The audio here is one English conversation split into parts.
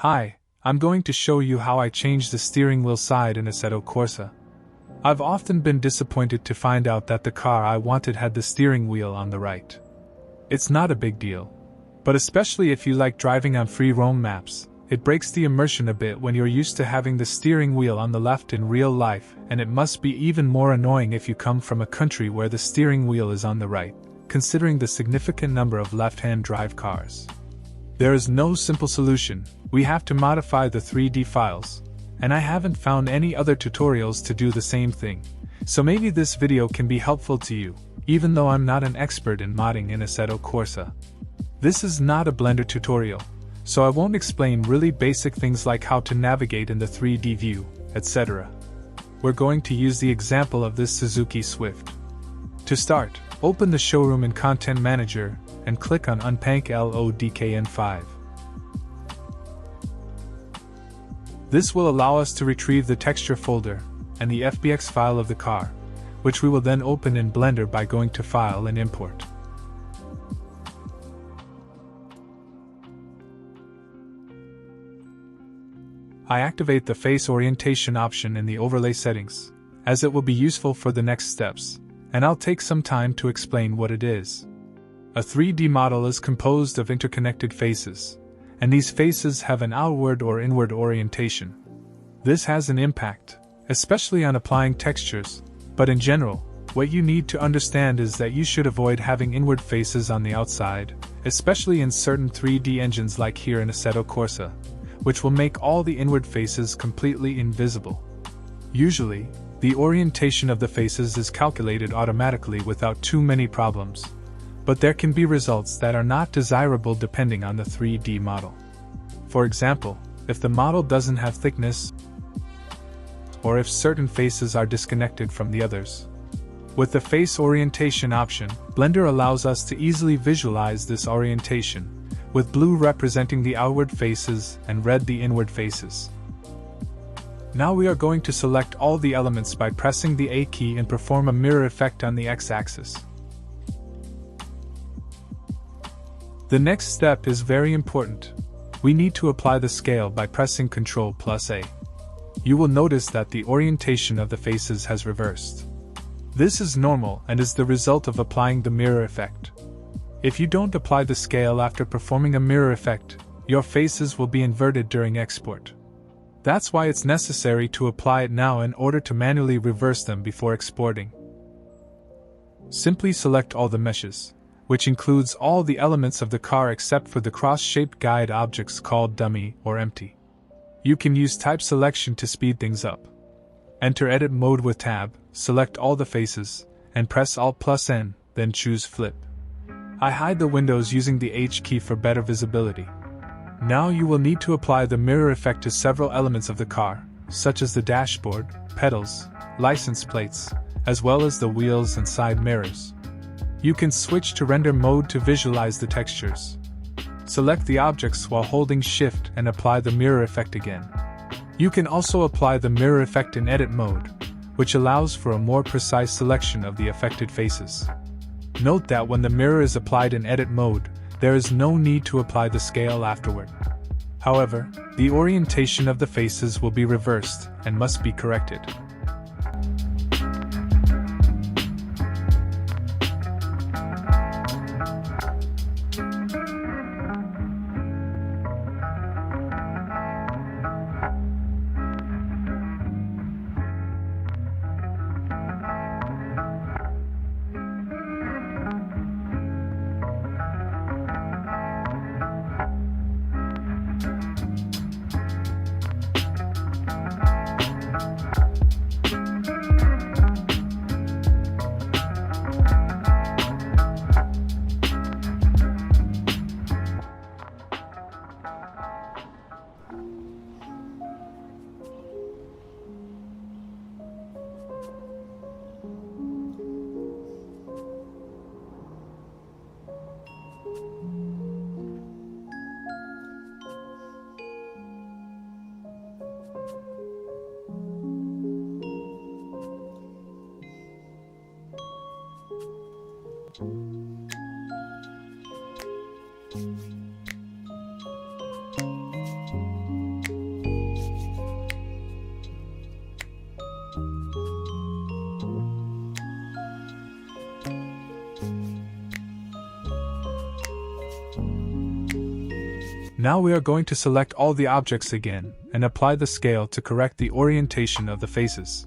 Hi, I'm going to show you how I changed the steering wheel side in Assetto Corsa. I've often been disappointed to find out that the car I wanted had the steering wheel on the right. It's not a big deal, but especially if you like driving on free roam maps, it breaks the immersion a bit when you're used to having the steering wheel on the left in real life, and it must be even more annoying if you come from a country where the steering wheel is on the right, considering the significant number of left-hand drive cars. There is no simple solution. We have to modify the 3D files, and I haven't found any other tutorials to do the same thing, so maybe this video can be helpful to you, even though I'm not an expert in modding in Assetto Corsa. This is not a Blender tutorial, so I won't explain really basic things like how to navigate in the 3D view, etc. We're going to use the example of this Suzuki Swift. To start, open the Showroom in Content Manager and click on Unpank LODKN5. This will allow us to retrieve the texture folder and the FBX file of the car, which we will then open in Blender by going to File and Import. I activate the face orientation option in the overlay settings, as it will be useful for the next steps, and I'll take some time to explain what it is. A 3D model is composed of interconnected faces, and these faces have an outward or inward orientation. This has an impact, especially on applying textures, but in general, what you need to understand is that you should avoid having inward faces on the outside, especially in certain 3D engines like here in Assetto Corsa, which will make all the inward faces completely invisible. Usually, the orientation of the faces is calculated automatically without too many problems, but there can be results that are not desirable depending on the 3D model. For example, if the model doesn't have thickness, or if certain faces are disconnected from the others. With the face orientation option, Blender allows us to easily visualize this orientation, with blue representing the outward faces and red the inward faces. Now we are going to select all the elements by pressing the A key and perform a mirror effect on the X-axis. The next step is very important. We need to apply the scale by pressing Ctrl+A. You will notice that the orientation of the faces has reversed. This is normal and is the result of applying the mirror effect. If you don't apply the scale after performing a mirror effect, your faces will be inverted during export. That's why it's necessary to apply it now in order to manually reverse them before exporting. Simply select all the meshes, which includes all the elements of the car except for the cross-shaped guide objects called dummy or empty. You can use type selection to speed things up. Enter edit mode with tab, select all the faces, and press Alt+N, then choose flip. I hide the windows using the H key for better visibility. Now you will need to apply the mirror effect to several elements of the car, such as the dashboard, pedals, license plates, as well as the wheels and side mirrors. You can switch to render mode to visualize the textures. Select the objects while holding Shift and apply the mirror effect again. You can also apply the mirror effect in edit mode, which allows for a more precise selection of the affected faces. Note that when the mirror is applied in edit mode, there is no need to apply the scale afterward. However, the orientation of the faces will be reversed and must be corrected. Now we are going to select all the objects again and apply the scale to correct the orientation of the faces.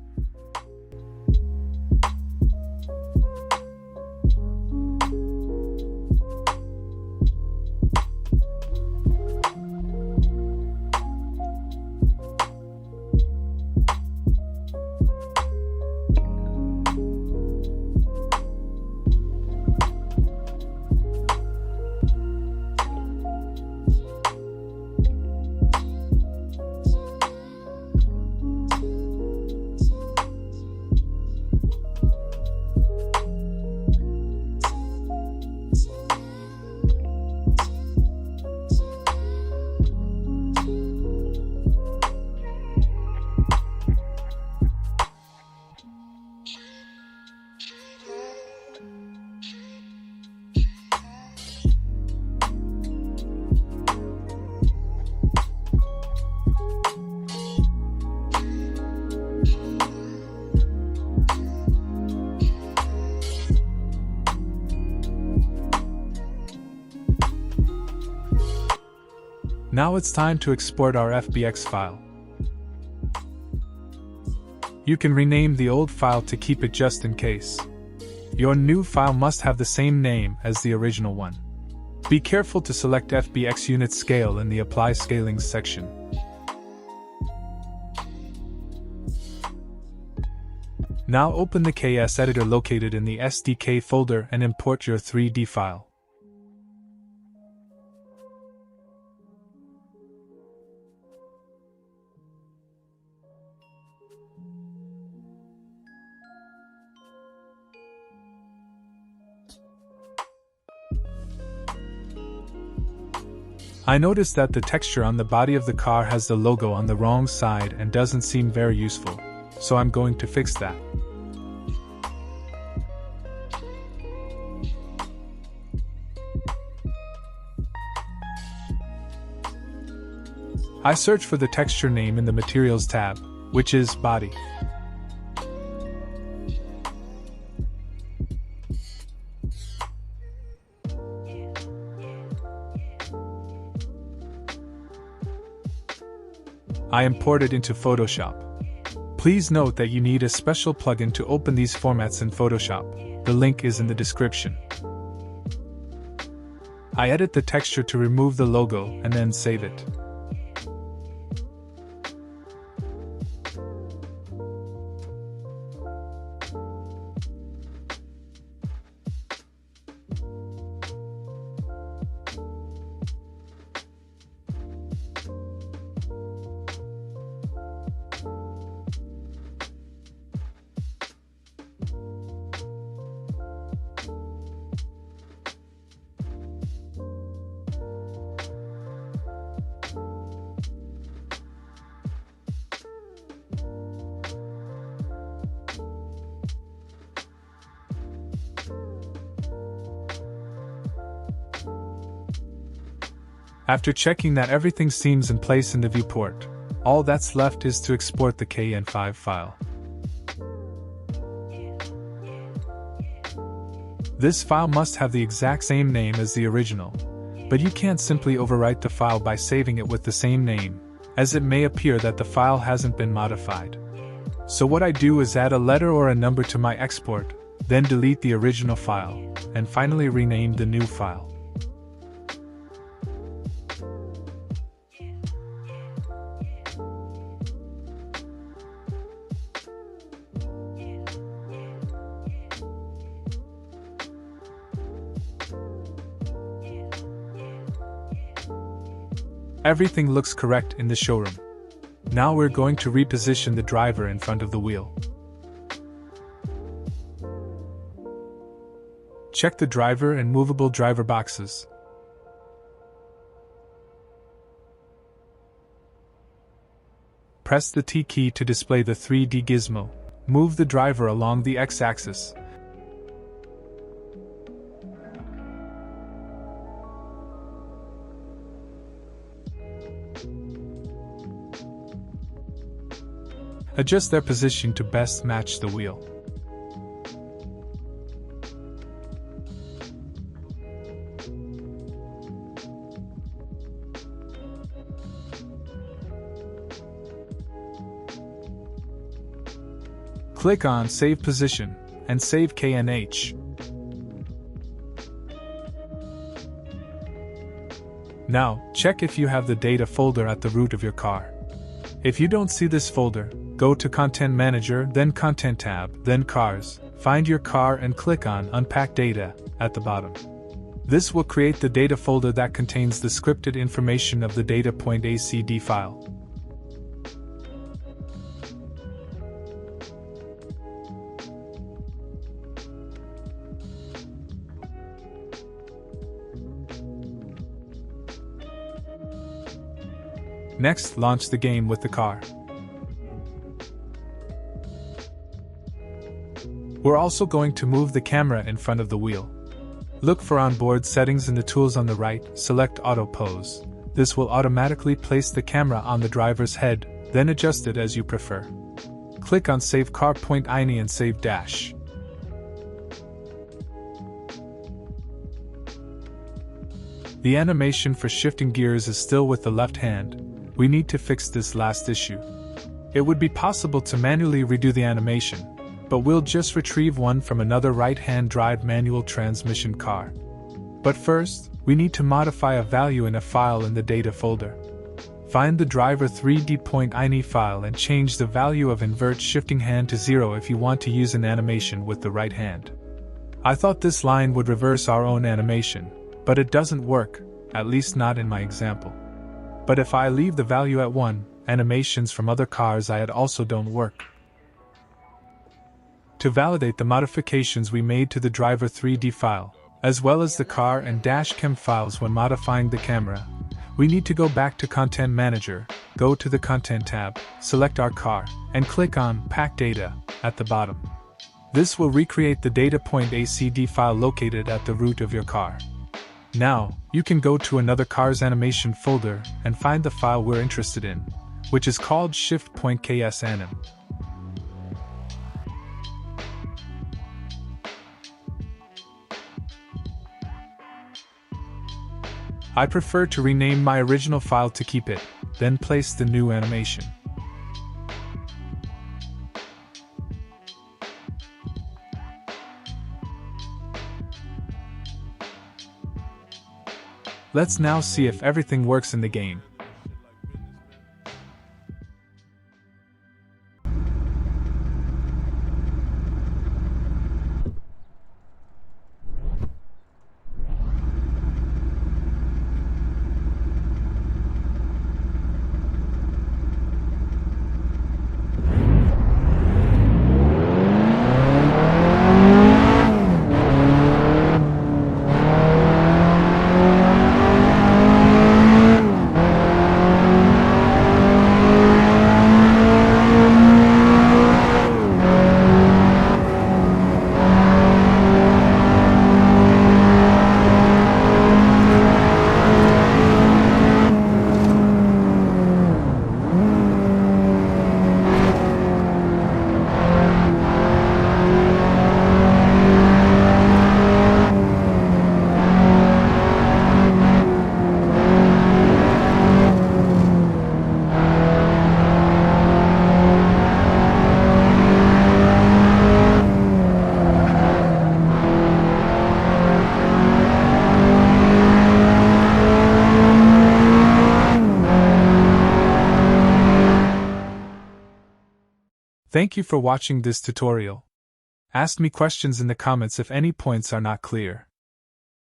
Now it's time to export our FBX file. You can rename the old file to keep it just in case. Your new file must have the same name as the original one. Be careful to select FBX unit scale in the Apply Scaling section. Now open the KS editor located in the SDK folder and import your 3D file. I noticed that the texture on the body of the car has the logo on the wrong side and doesn't seem very useful, so I'm going to fix that. I search for the texture name in the Materials tab, which is Body. I import it into Photoshop. Please note that you need a special plugin to open these formats in Photoshop. The link is in the description. I edit the texture to remove the logo and then save it. After checking that everything seems in place in the viewport, all that's left is to export the KN5 file. This file must have the exact same name as the original, but you can't simply overwrite the file by saving it with the same name, as it may appear that the file hasn't been modified. So what I do is add a letter or a number to my export, then delete the original file, and finally rename the new file. Everything looks correct in the showroom. Now we're going to reposition the driver in front of the wheel. Check the driver and movable driver boxes. Press the T key to display the 3D gizmo. Move the driver along the X-axis. Adjust their position to best match the wheel. Click on Save Position and save KNH. Now, check if you have the data folder at the root of your car. If you don't see this folder, go to Content Manager, then Content tab, then Cars, find your car and click on Unpack Data at the bottom. This will create the data folder that contains the scripted information of the data.acd file. Next, launch the game with the car. We're also going to move the camera in front of the wheel. Look for onboard settings in the tools on the right, select Auto Pose. This will automatically place the camera on the driver's head, then adjust it as you prefer. Click on Save Car.ini and Save Dash. The animation for shifting gears is still with the left hand. We need to fix this last issue. It would be possible to manually redo the animation, but we'll just retrieve one from another right-hand drive manual transmission car. But first, we need to modify a value in a file in the data folder. Find the driver 3D.ini file and change the value of invert shifting hand to 0 if you want to use an animation with the right hand. I thought this line would reverse our own animation, but it doesn't work, at least not in my example. But if I leave the value at 1, animations from other cars I had also don't work. To validate the modifications we made to the driver 3D file, as well as the car and dashcam files when modifying the camera, we need to go back to Content Manager, go to the Content tab, select our car, and click on Pack Data at the bottom. This will recreate the data.acd file located at the root of your car. Now, you can go to another car's animation folder and find the file we're interested in, which is called shift.ksanim. I prefer to rename my original file to keep it, then place the new animation. Let's now see if everything works in the game. Thank you for watching this tutorial. Ask me questions in the comments if any points are not clear.